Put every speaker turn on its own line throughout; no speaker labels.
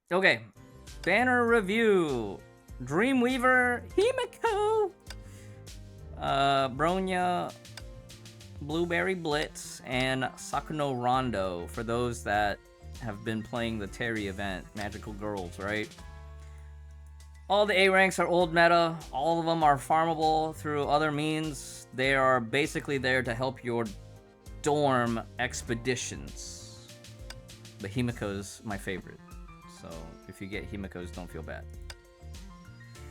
Okay, banner review. Dreamweaver, Himiko, Bronya, Blueberry Blitz, and Sakuno Rondo, for those that have been playing the Terry event, Magical Girls, right? All the A ranks are old meta, all of them are farmable through other means. They are basically there to help your dorm expeditions. But Himiko's my favorite, so if you get Himiko's, don't feel bad.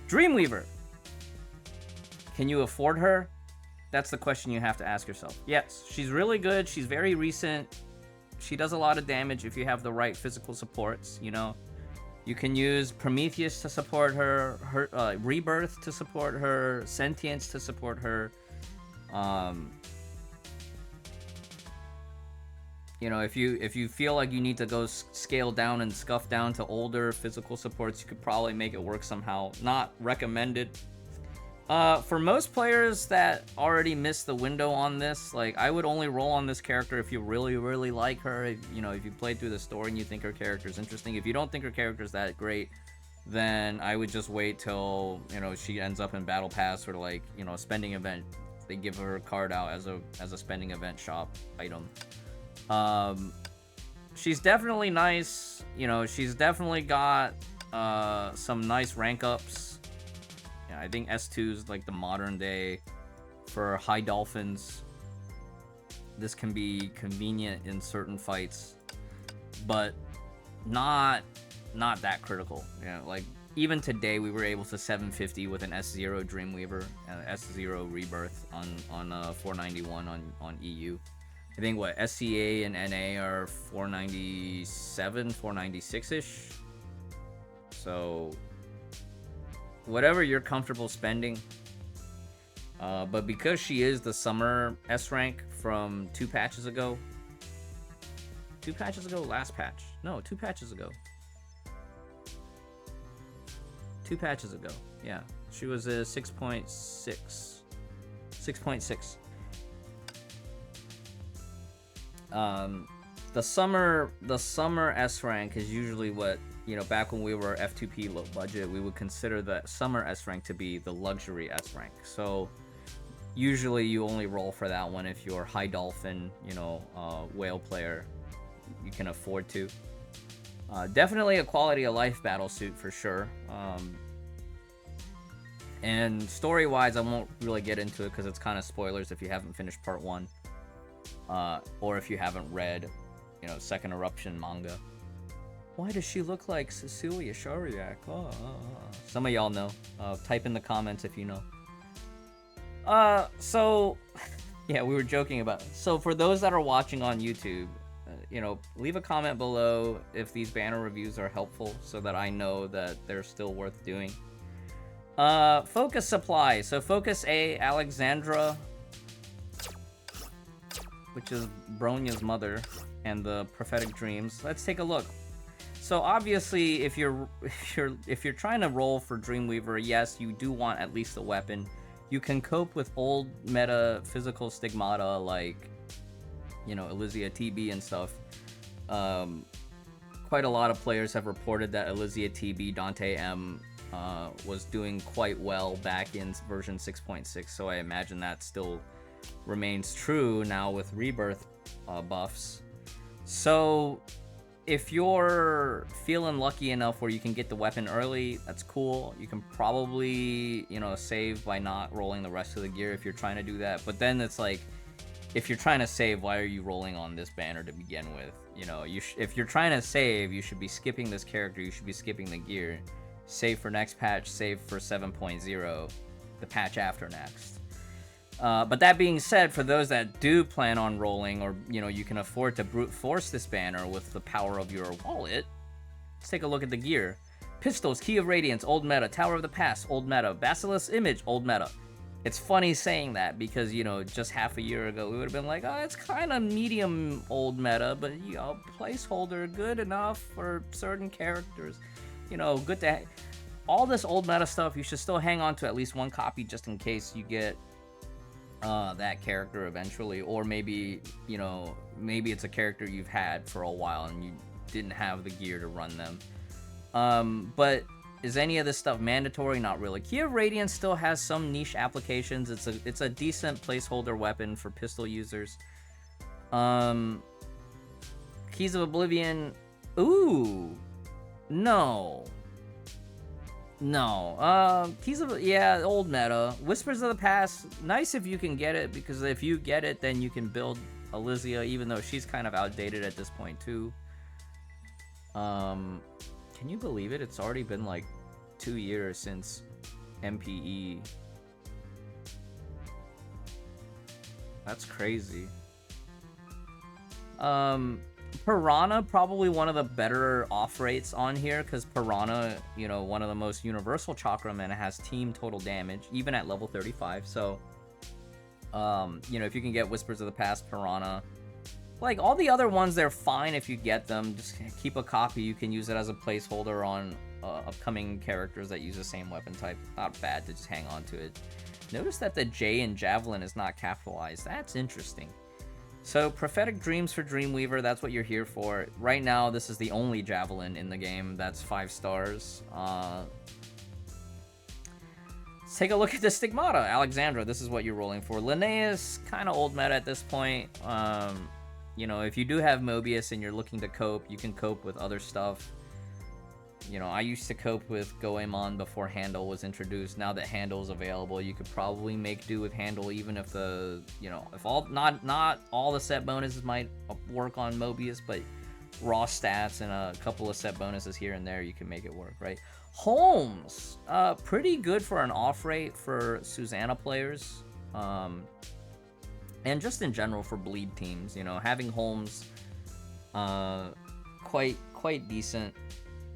Dreamweaver, can you afford her? That's the question you have to ask yourself. Yes, she's really good. She's very recent. She does a lot of damage if you have the right physical supports, you know. You can use Prometheus to support her, Rebirth to support her, Sentience to support her. You know, if you feel like you need to go scale down and scuff down to older physical supports, you could probably make it work somehow. Not recommended. For most players that already missed the window on this, like, I would only roll on this character if you really, really like her. If, you know, if you played through the story and you think her character is interesting. If you don't think her character is that great, then I would just wait till, you know, she ends up in Battle Pass or, like, you know, a spending event. They give her a card out as a spending event shop item. She's definitely nice. You know, she's definitely got some nice rank ups. Yeah, I think S2 is like the modern day for high dolphins. This can be convenient in certain fights, but not that critical. You know, like even today we were able to 750 with an S0 Dreamweaver and S0 Rebirth on 491 on EU. I think what SCA and NA are 497, 496-ish. So whatever you're comfortable spending. But because she is the summer S rank from 2 patches ago. 2 patches ago? Last patch. No, 2 patches ago. 2 patches ago. Yeah. She was a 6.6. 6.6. The summer S rank is usually what, you know, back when we were F2P low budget, we would consider the summer S rank to be the luxury S rank. So usually you only roll for that one if you're high dolphin, you know, whale player. You can afford to. Definitely a quality of life battle suit for sure. And story wise, I won't really get into it because it's kind of spoilers if you haven't finished part 1. Or if you haven't read, you know, Second Eruption manga. Why does she look like Cecilia Shariak? Some of y'all know. Type in the comments if you know. So, yeah, we were joking about it. So for those that are watching on YouTube, you know, leave a comment below if these banner reviews are helpful so that I know that they're still worth doing. Focus supply. So Focus A, Alexandra, which is Bronya's mother, and the prophetic dreams. Let's take a look. So obviously, if you're trying to roll for Dreamweaver, yes, you do want at least a weapon. You can cope with old meta physical stigmata like, you know, Elysia TB and stuff. Quite a lot of players have reported that Elysia TB Dante M was doing quite well back in version 6.6, so I imagine that still remains true now with Rebirth buffs. So if you're feeling lucky enough where you can get the weapon early, that's cool. You can probably, you know, save by not rolling the rest of the gear if you're trying to do that. But then it's like, if you're trying to save, why are you rolling on this banner to begin with? You know, if you're trying to save, you should be skipping this character. You should be skipping the gear. Save for next patch, save for 7.0, the patch after next. But that being said, for those that do plan on rolling, or, you know, you can afford to brute force this banner with the power of your wallet, let's take a look at the gear. Pistols, Key of Radiance, old meta. Tower of the Past, old meta. Basilisk Image, old meta. It's funny saying that because, you know, just half a year ago, we would have been like, oh, it's kind of medium old meta, but, you know, placeholder, good enough for certain characters. You know, good to... all this old meta stuff, you should still hang on to at least one copy just in case you get that character eventually, or maybe, you know, maybe it's a character you've had for a while and you didn't have the gear to run them. But is any of this stuff mandatory? Not really. Key of Radiance still has some niche applications. It's a decent placeholder weapon for pistol users. Keys of Oblivion. Ooh. No. Keys of... Yeah, old meta. Whispers of the Past. Nice if you can get it, because if you get it, then you can build Elysia, even though she's kind of outdated at this point, too. Can you believe it? It's already been, like, 2 years since MPE. That's crazy. Piranha, probably one of the better off rates on here, because Piranha, you know, one of the most universal chakra men, has team total damage, even at level 35, so, you know, if you can get Whispers of the Past, Piranha, like, all the other ones, they're fine if you get them, just keep a copy, you can use it as a placeholder on upcoming characters that use the same weapon type, not bad to just hang on to it. Notice that the J in Javelin is not capitalized, that's interesting. So, Prophetic Dreams for Dreamweaver, that's what you're here for. Right now, this is the only Javelin in the game that's 5 stars. Let's take a look at the Stigmata. Alexandra, this is what you're rolling for. Linnaeus, kind of old meta at this point. You know, if you do have Mobius and you're looking to cope, you can cope with other stuff. You know, I used to cope with Goemon before Handle was introduced. Now that Handle is available, you could probably make do with Handle, even if the, you know, if all, not all the set bonuses might work on Mobius, but raw stats and a couple of set bonuses here and there, you can make it work, right? Holmes, pretty good for an off rate for Susanna players, and just in general for bleed teams. You know, having Holmes, quite decent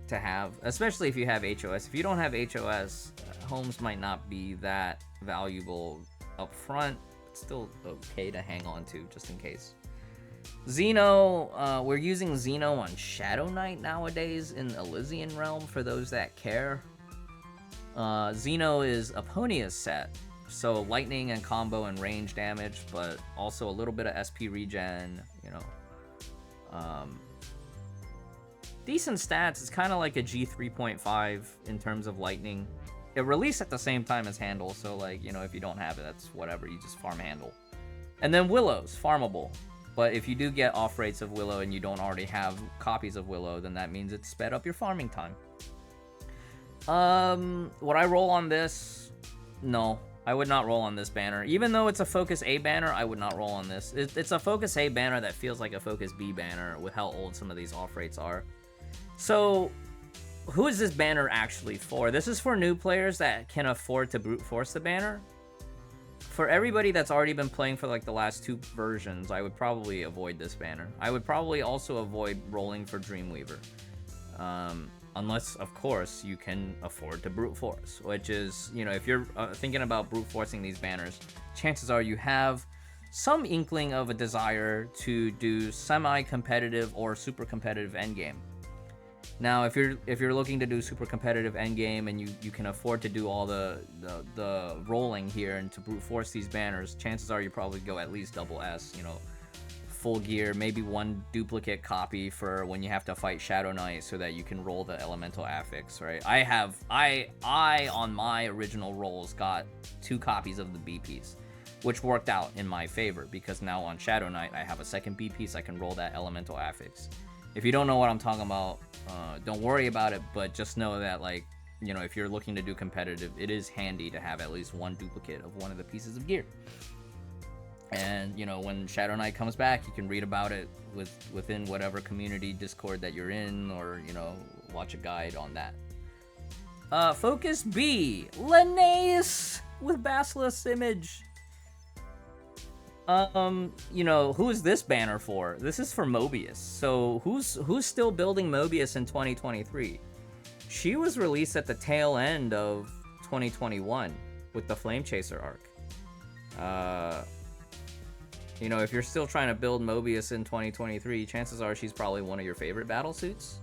to have, especially if you have HOS. If you don't have HOS, Holmes might not be that valuable up front. It's still okay to hang on to just in case. Xeno, we're using Xeno on Shadow Knight nowadays in Elysian Realm for those that care. Xeno is Aponia's set, so lightning and combo and range damage, but also a little bit of SP regen, you know. Decent stats. It's kind of like a G3.5 in terms of lightning. It released at the same time as Handle, so, like, you know, if you don't have it, that's whatever, you just farm Handle. And then Willow's farmable, but if you do get off rates of Willow and you don't already have copies of Willow, then that means it's sped up your farming time. Would I roll on this? No, I would not roll on this banner. Even though it's a Focus A banner, I would not roll on this. It's a Focus A banner that feels like a Focus B banner with how old some of these off rates are. So, who is this banner actually for? This is for new players that can afford to brute force the banner. For everybody that's already been playing for like the last 2 versions, I would probably avoid this banner. I would probably also avoid rolling for Dreamweaver. Unless, of course, you can afford to brute force, which is, you know, if you're thinking about brute forcing these banners, chances are you have some inkling of a desire to do semi-competitive or super competitive endgame. Now, if you're looking to do super competitive endgame and you can afford to do all the rolling here and to brute force these banners, chances are you probably go at least double S, you know, full gear, maybe 1 duplicate copy for when you have to fight Shadow Knight so that you can roll the elemental affix, right? I on my original rolls got 2 copies of the B piece, which worked out in my favor because now on Shadow Knight I have a second B piece, I can roll that elemental affix. If you don't know what I'm talking about, don't worry about it, but just know that, like, you know, if you're looking to do competitive, it is handy to have at least 1 duplicate of one of the pieces of gear. And, you know, when Shadow Knight comes back, you can read about it within whatever community Discord that you're in, or, you know, watch a guide on that. Focus B, Linnaeus with Basilisk's image. You know, who is this banner for? This is for Mobius. So who's still building Mobius in 2023? She was released at the tail end of 2021 with the Flame Chaser arc. You know, if you're still trying to build Mobius in 2023, chances are she's probably one of your favorite battle suits.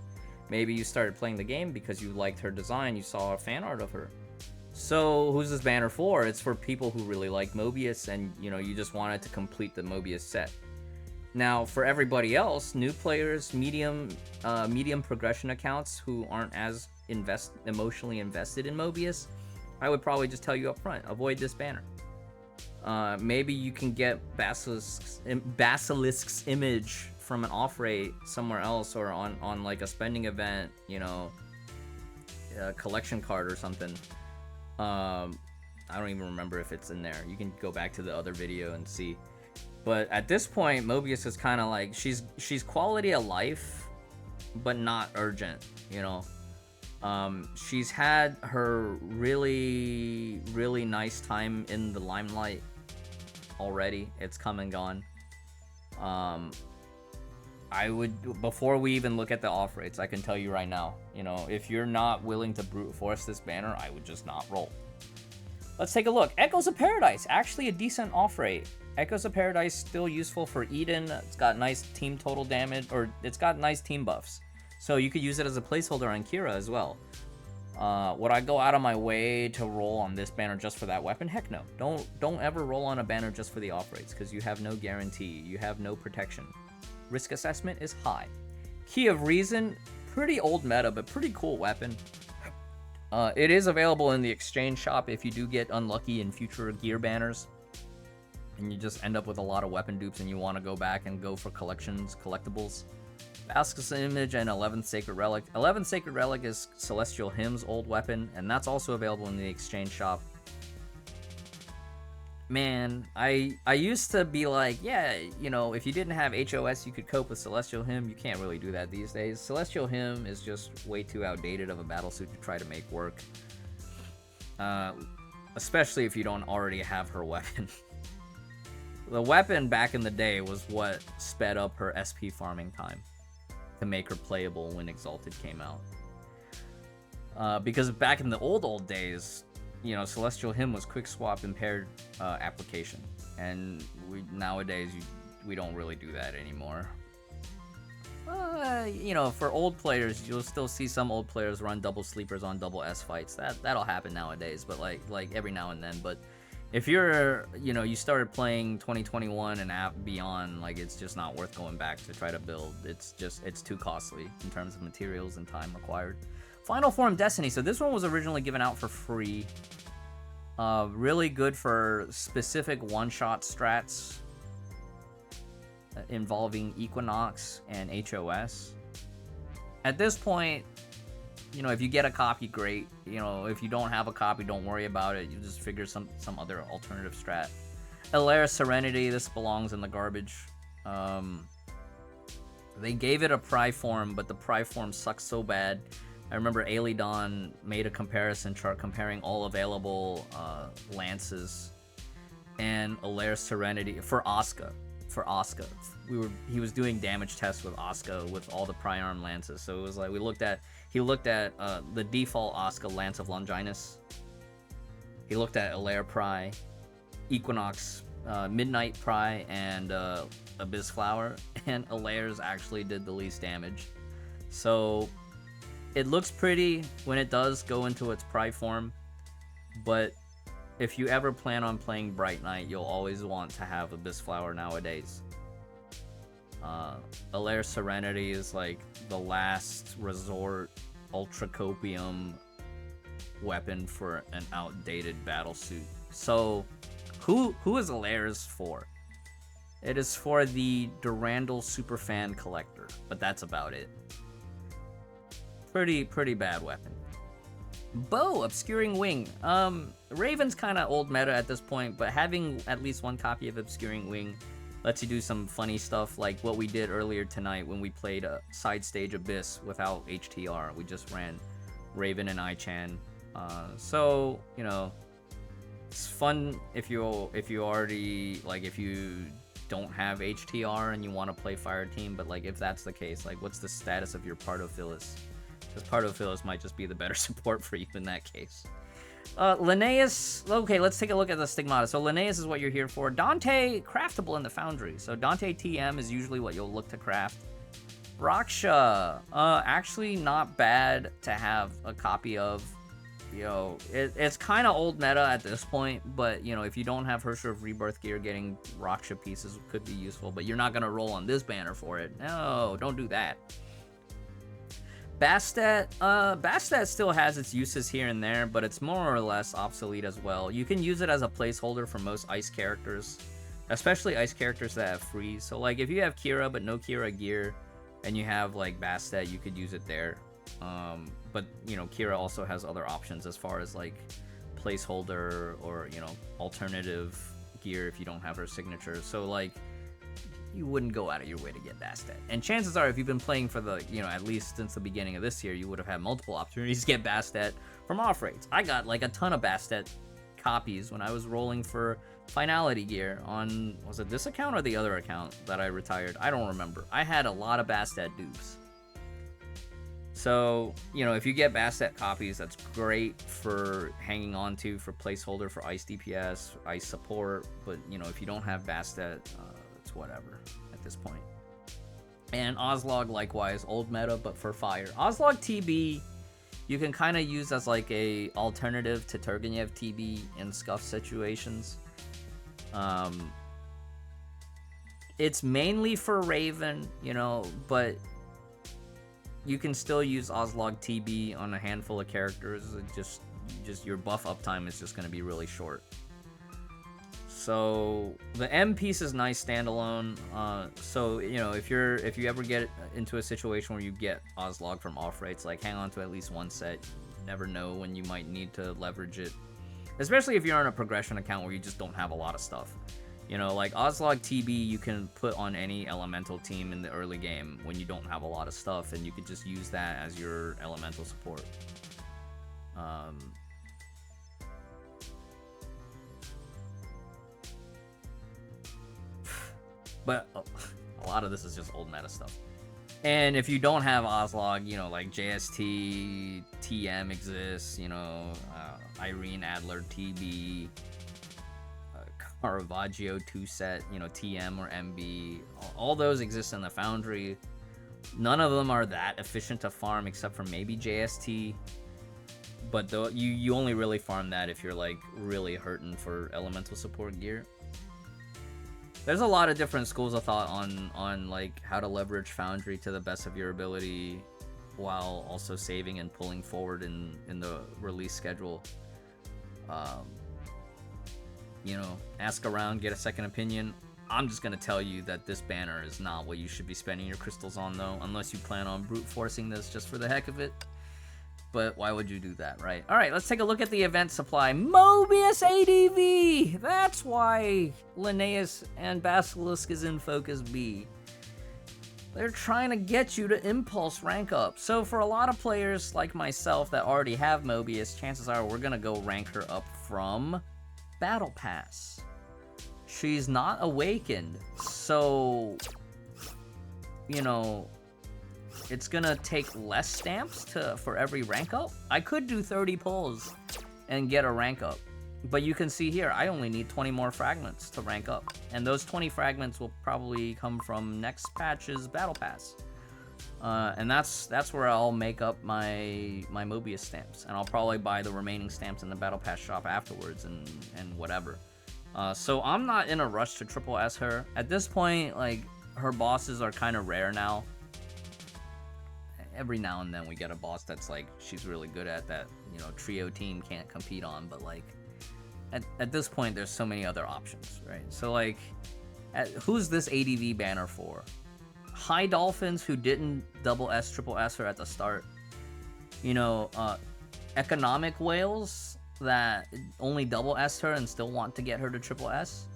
Maybe you started playing the game because you liked her design, you saw a fan art of her. So, who's this banner for? It's for people who really like Mobius and, you know, you just wanted to complete the Mobius set. Now, for everybody else, new players, medium progression accounts who aren't as emotionally invested in Mobius, I would probably just tell you up front, avoid this banner. Maybe you can get Basilisk's image from an off rate somewhere else, or on like a spending event, you know, a collection card or something. I don't even remember if it's in there. You can go back to the other video and see. But at this point, Mobius is kind of like, she's quality of life, but not urgent, you know. She's had her really, really nice time in the limelight already. It's come and gone. I would, before we even look at the off rates, I can tell you right now, you know, if you're not willing to brute force this banner, I would just not roll. Let's take a look. Echoes of Paradise, actually a decent off rate. Echoes of Paradise still useful for Eden. It's got nice team total damage, or it's got nice team buffs. So you could use it as a placeholder on Kira as well. Would I go out of my way to roll on this banner just for that weapon? Heck no. Don't ever roll on a banner just for the off rates, because you have no guarantee. You have no protection. Risk assessment is high. Key of Reason, pretty old meta, but pretty cool weapon. It is available in the exchange shop if you do get unlucky in future gear banners, and you just end up with a lot of weapon dupes and you want to go back and go for collectibles. Basilisk's Image and 11th Sacred Relic. 11th Sacred Relic is Celestial Hymn's old weapon, and that's also available in the exchange shop. Man, I used to be like, yeah, you know, if you didn't have HOS, you could cope with Celestial Hymn. You can't really do that these days. Celestial Hymn is just way too outdated of a battlesuit to try to make work. Especially if you don't already have her weapon. The weapon back in the day was what sped up her SP farming time to make her playable when Exalted came out. Because back in the old days, you know, Celestial Hymn was quick swap impaired application, and nowadays we don't really do that anymore. You know, for old players, you'll still see some old players run double sleepers on double S fights. That'll happen nowadays, but like every now and then. But if you're, you know, you started playing 2021 and beyond, like, it's just not worth going back to try to build. It's too costly in terms of materials and time required. Final Form Destiny. So this one was originally given out for free. Really good for specific one-shot strats involving Equinox and HOS. At this point, you know, if you get a copy, great. You know, if you don't have a copy, don't worry about it. You just figure some other alternative strat. Alera's Serenity, this belongs in the garbage. They gave it a Pry form, but the Pry form sucks so bad. I remember Aelidon made a comparison chart comparing all available lances and Alera's Serenity for Asuka. He was doing damage tests with Asuka with all the Pry-arm lances. So it was like he looked at the default Asuka Lance of Longinus. He looked at Alera Pry, Equinox, Midnight Pry, and Abyss Flower, and Alera's actually did the least damage. So it looks pretty when it does go into its Pry form, but if you ever plan on playing Bright Knight, you'll always want to have Abyss Flower nowadays. Alera's Serenity is like the last resort Ultra Copium weapon for an outdated battlesuit. So who is Alera's for? It is for the Durandal Superfan Collector, but that's about it. Pretty bad weapon. Bow, Obscuring Wing. Raven's kind of old meta at this point, but having at least one copy of Obscuring Wing lets you do some funny stuff like what we did earlier tonight when we played a side stage Abyss without HTR. We just ran Raven and Ichan. So, you know, it's fun if you already, like, if you don't have HTR and you want to play Fire Team, but like if that's the case, like what's the status of your Pardophilus? Because Pardophilus might just be the better support for you in that case. Linnaeus, okay, let's take a look at the Stigmata. So Linnaeus is what you're here for. Dante, craftable in the Foundry. So Dante TM is usually what you'll look to craft. Raksha, actually not bad to have a copy of. you know, it's kind of old meta at this point, but, you know, if you don't have Herrscher of Rebirth gear, getting Rockship pieces could be useful, but you're not going to roll on this banner for it. No, don't do that. Bastet still has its uses here and there, but it's more or less obsolete as well. You can use it as a placeholder for most ice characters, especially ice characters that have freeze. So, like, if you have Kira but no Kira gear, and you have, like, Bastet, you could use it there. But, you know, Kira also has other options as far as, like, placeholder or, you know, alternative gear if you don't have her signature. So, like, you wouldn't go out of your way to get Bastet. And chances are, if you've been playing for the, you know, at least since the beginning of this year, you would have had multiple opportunities to get Bastet from off rates. I got, like, a ton of Bastet copies when I was rolling for Finality gear on, was it this account or the other account that I retired? I don't remember. I had a lot of Bastet dupes. So, you know, if you get Bastet copies, that's great for hanging on to, for placeholder, for ice DPS, ice support. But, you know, if you don't have Bastet, it's whatever at this point. And Ozlog, likewise, old meta, but for fire. Ozlog TB, you can kind of use as like a alternative to Turgenev TB in scuff situations. It's mainly for Raven, you know, but you can still use Ozlog TB on a handful of characters. It just your buff uptime is just going to be really short. So the M piece is nice standalone. So, you know, if you ever get into a situation where you get Ozlog from off rates, like, hang on to at least one set. You never know when you might need to leverage it, especially if you're on a progression account where you just don't have a lot of stuff. You know, like Ozlog TB, you can put on any elemental team in the early game when you don't have a lot of stuff, and you could just use that as your elemental support. But a lot of this is just old meta stuff. And if you don't have Ozlog, you know, like JST, TM exists, you know, Irene Adler TB, Caravaggio 2-set, you know, TM or MB, all those exist in the Foundry. None of them are that efficient to farm except for maybe JST. But you only really farm that if you're, like, really hurting for elemental support gear. There's a lot of different schools of thought on like how to leverage Foundry to the best of your ability while also saving and pulling forward in the release schedule. You know, ask around, get a second opinion. I'm just gonna tell you that this banner is not what you should be spending your crystals on, though, unless you plan on brute forcing this just for the heck of it. But why would you do that, right? Alright, let's take a look at the event supply. Mobius ADV! That's why Linnaeus and Basilisk is in Focus B. They're trying to get you to impulse rank up. So for a lot of players like myself that already have Mobius, chances are we're gonna go rank her up from Battle Pass. She's not awakened, so, you know, it's gonna take less stamps for every rank up. I could do 30 pulls and get a rank up, but you can see here I only need 20 more fragments to rank up, and those 20 fragments will probably come from next patch's Battle Pass. And that's where I'll make up my Mobius stamps, and I'll probably buy the remaining stamps in the Battle Pass shop afterwards and whatever. So I'm not in a rush to triple S her. At this point, like, her bosses are kind of rare now. Every now and then we get a boss that's like she's really good at that, you know, trio team can't compete on, but like at this point there's so many other options, right? So like, who's this ADV banner for? High Dolphins who didn't double S, triple S her at the start. You know, economic whales that only double S her and still want to get her to triple S.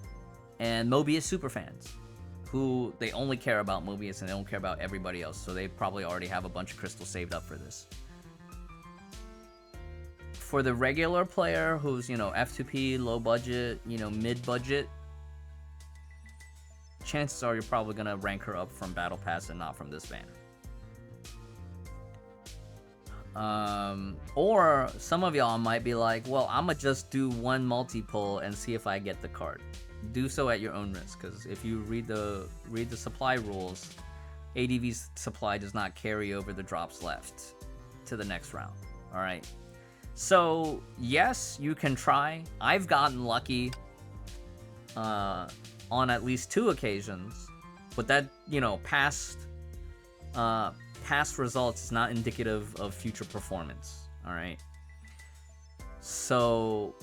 And Mobius superfans who they only care about Mobius and they don't care about everybody else, so they probably already have a bunch of crystals saved up for this. For the regular player who's, you know, F2P, low budget, you know, mid budget, chances are you're probably gonna rank her up from Battle Pass and not from this banner. Or some of y'all might be like, well, I'ma just do one multi-pull and see if I get the card. Do so at your own risk, because if you read the supply rules, ADV's supply does not carry over the drops left to the next round. All right, So yes, you can try. I've gotten lucky on at least 2 occasions, but that, you know, past results is not indicative of future performance. All right. So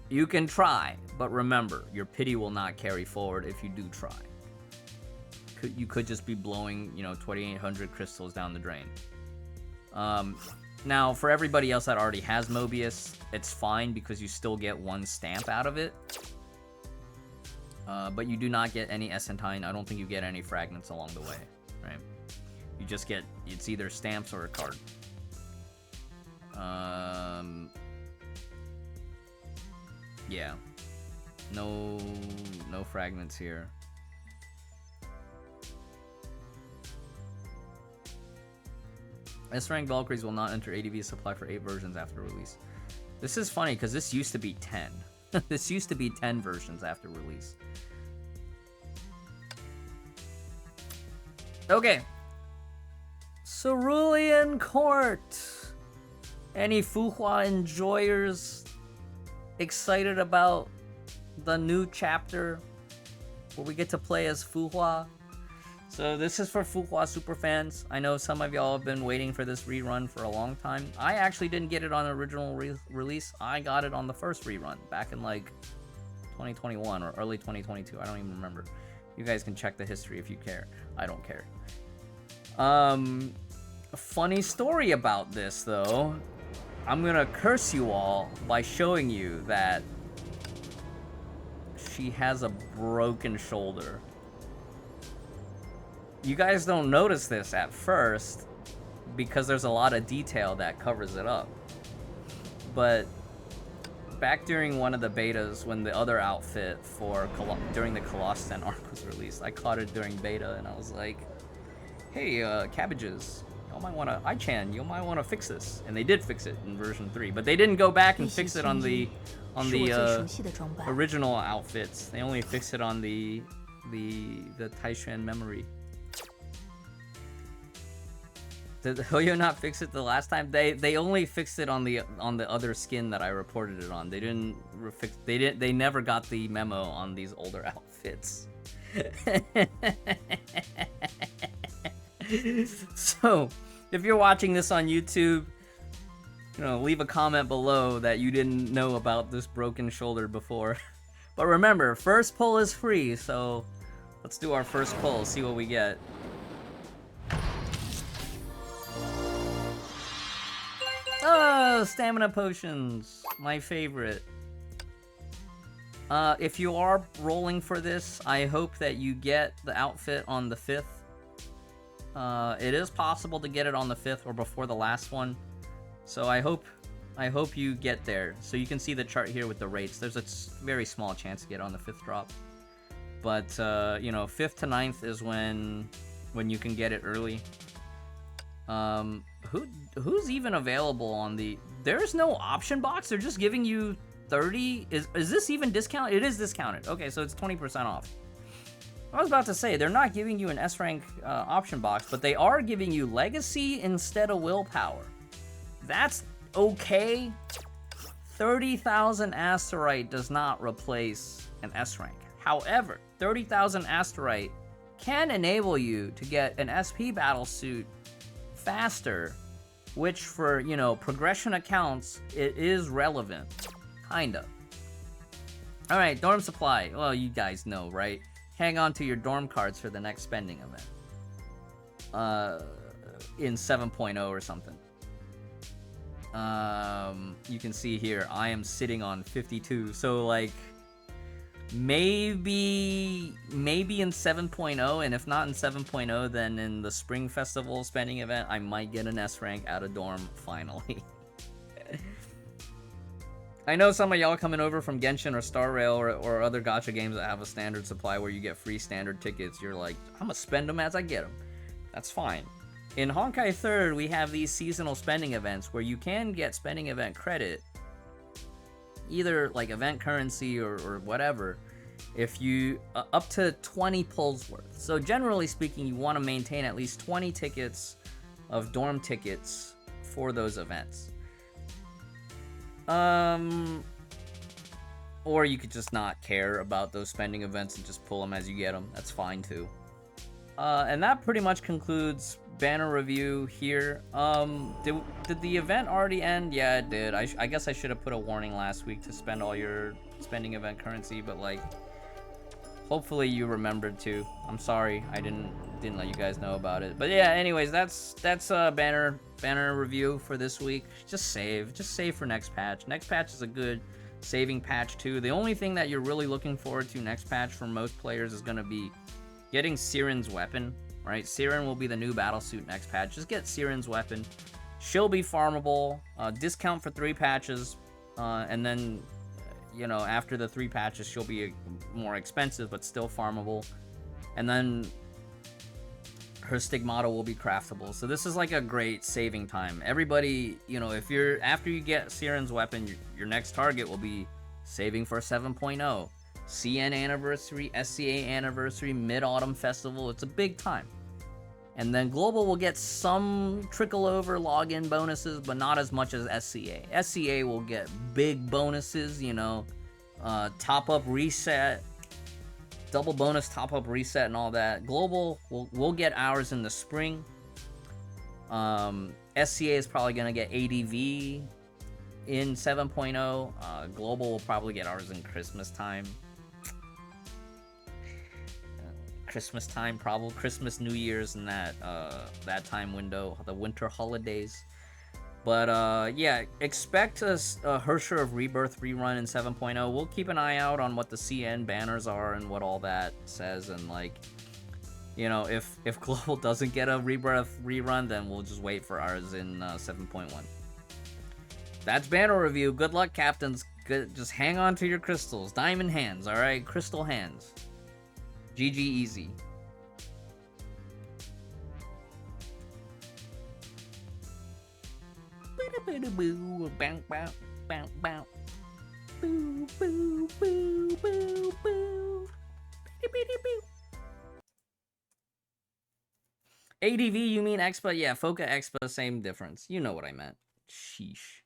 you can try, but remember, your pity will not carry forward if you do try. You could just be blowing, you know, 2,800 crystals down the drain. Now, for everybody else that already has Mobius, it's fine because you still get 1 stamp out of it. But you do not get any Essentine. I don't think you get any fragments along the way, right? You just get, it's either stamps or a card. Yeah. No fragments here. S-rank Valkyries will not enter ADV supply for 8 versions after release. This is funny because this used to be 10. This used to be 10 versions after release. Okay. Cerulean Court. Any Fuhua enjoyers excited about the new chapter where we get to play as Fuhua? So this is for Fuhua superfans. I know some of y'all have been waiting for this rerun for a long time. I actually didn't get it on the original release. I got it on the first rerun back in like 2021 or early 2022. I don't even remember. You guys can check the history if you care. I don't care. A funny story about this though. I'm gonna curse you all by showing you that she has a broken shoulder. You guys don't notice this at first because there's a lot of detail that covers it up. But back during one of the betas when the other outfit for during the Colostan arc was released, I caught it during beta and I was like, hey, cabbages, y'all might want to, I-chan, you might want to fix this. And they did fix it in version 3, but they didn't go back and fix it on the original outfits. They only fixed it on the Taishuan memory. Did Hoyo not fix it the last time? They only fixed it on the other skin that I reported it on. They didn't fix. They never got the memo on these older outfits. So, if you're watching this on YouTube, you know, leave a comment below that you didn't know about this broken shoulder before. But remember, first pull is free, so let's do our first pull, see what we get. Oh, stamina potions, my favorite. If you are rolling for this, I hope that you get the outfit on the 5th. It is possible to get it on the 5th or before the last one. So I hope you get there. So you can see the chart here with the rates. There's a very small chance to get on the 5th drop. But, you know, 5th to 9th is when you can get it early. Who's even available on the... There's no option box? They're just giving you 30? Is this even discounted? It is discounted. Okay, so it's 20% off. I was about to say, they're not giving you an S-rank option box, but they are giving you Legacy instead of Willpower. That's okay. 30,000 Asterite does not replace an S-rank. However, 30,000 Asterite can enable you to get an SP Battlesuit faster, which for, you know, progression accounts, it is relevant. Kinda. Alright, dorm supply. Well, you guys know, right? Hang on to your dorm cards for the next spending event. In 7.0 or something. You can see here, I am sitting on 52, so like, maybe in 7.0, and if not in 7.0, then in the Spring Festival spending event, I might get an S rank out of dorm, finally. I know some of y'all coming over from Genshin or Star Rail or other gacha games that have a standard supply where you get free standard tickets. You're like, I'm gonna spend them as I get them. That's fine. In Honkai 3rd, we have these seasonal spending events where you can get spending event credit, either like event currency or whatever, if you up to 20 pulls worth. So generally speaking, you want to maintain at least 20 tickets of dorm tickets for those events. Or you could just not care about those spending events and just pull them as you get them. That's fine too. And that pretty much concludes banner review here. Did the event already end? Yeah, it did. I guess I should have put a warning last week to spend all your spending event currency, but like, hopefully you remembered to. I'm sorry I didn't let you guys know about it. But yeah, anyways, that's banner review for this week. Just save for next patch. Next patch is a good saving patch too. The only thing that you're really looking forward to next patch for most players is going to be getting Siren's weapon, right? Siren will be the new battlesuit next patch. Just get Siren's weapon. She'll be farmable, discount for 3 patches, and then, you know, after the 3 patches, she'll be more expensive, but still farmable. And then her stigmata will be craftable. So this is like a great saving time. Everybody, you know, if you're, after you get Siren's weapon, your next target will be saving for 7.0. CN anniversary, SCA anniversary, Mid-Autumn Festival. It's a big time. And then Global will get some trickle over login bonuses, but not as much as SCA. SCA will get big bonuses, you know, top up reset, double bonus top up reset and all that. Global we'll get ours in the spring. SCA is probably gonna get ADV in 7.0. Global will probably get ours in Christmas time. Probably Christmas, New Year's, and that time window, the winter holidays. But yeah, expect a Hersher of Rebirth rerun in 7.0. We'll keep an eye out on what the CN banners are and what all that says, and like, you know, if Global doesn't get a Rebirth rerun, then we'll just wait for ours in 7.1. That's banner review. Good luck, captains. Good, just hang on to your crystals. Diamond hands, all right? Crystal hands. GG easy. ADV, you mean Expa? Yeah, Foca Expa, same difference. You know what I meant. Sheesh.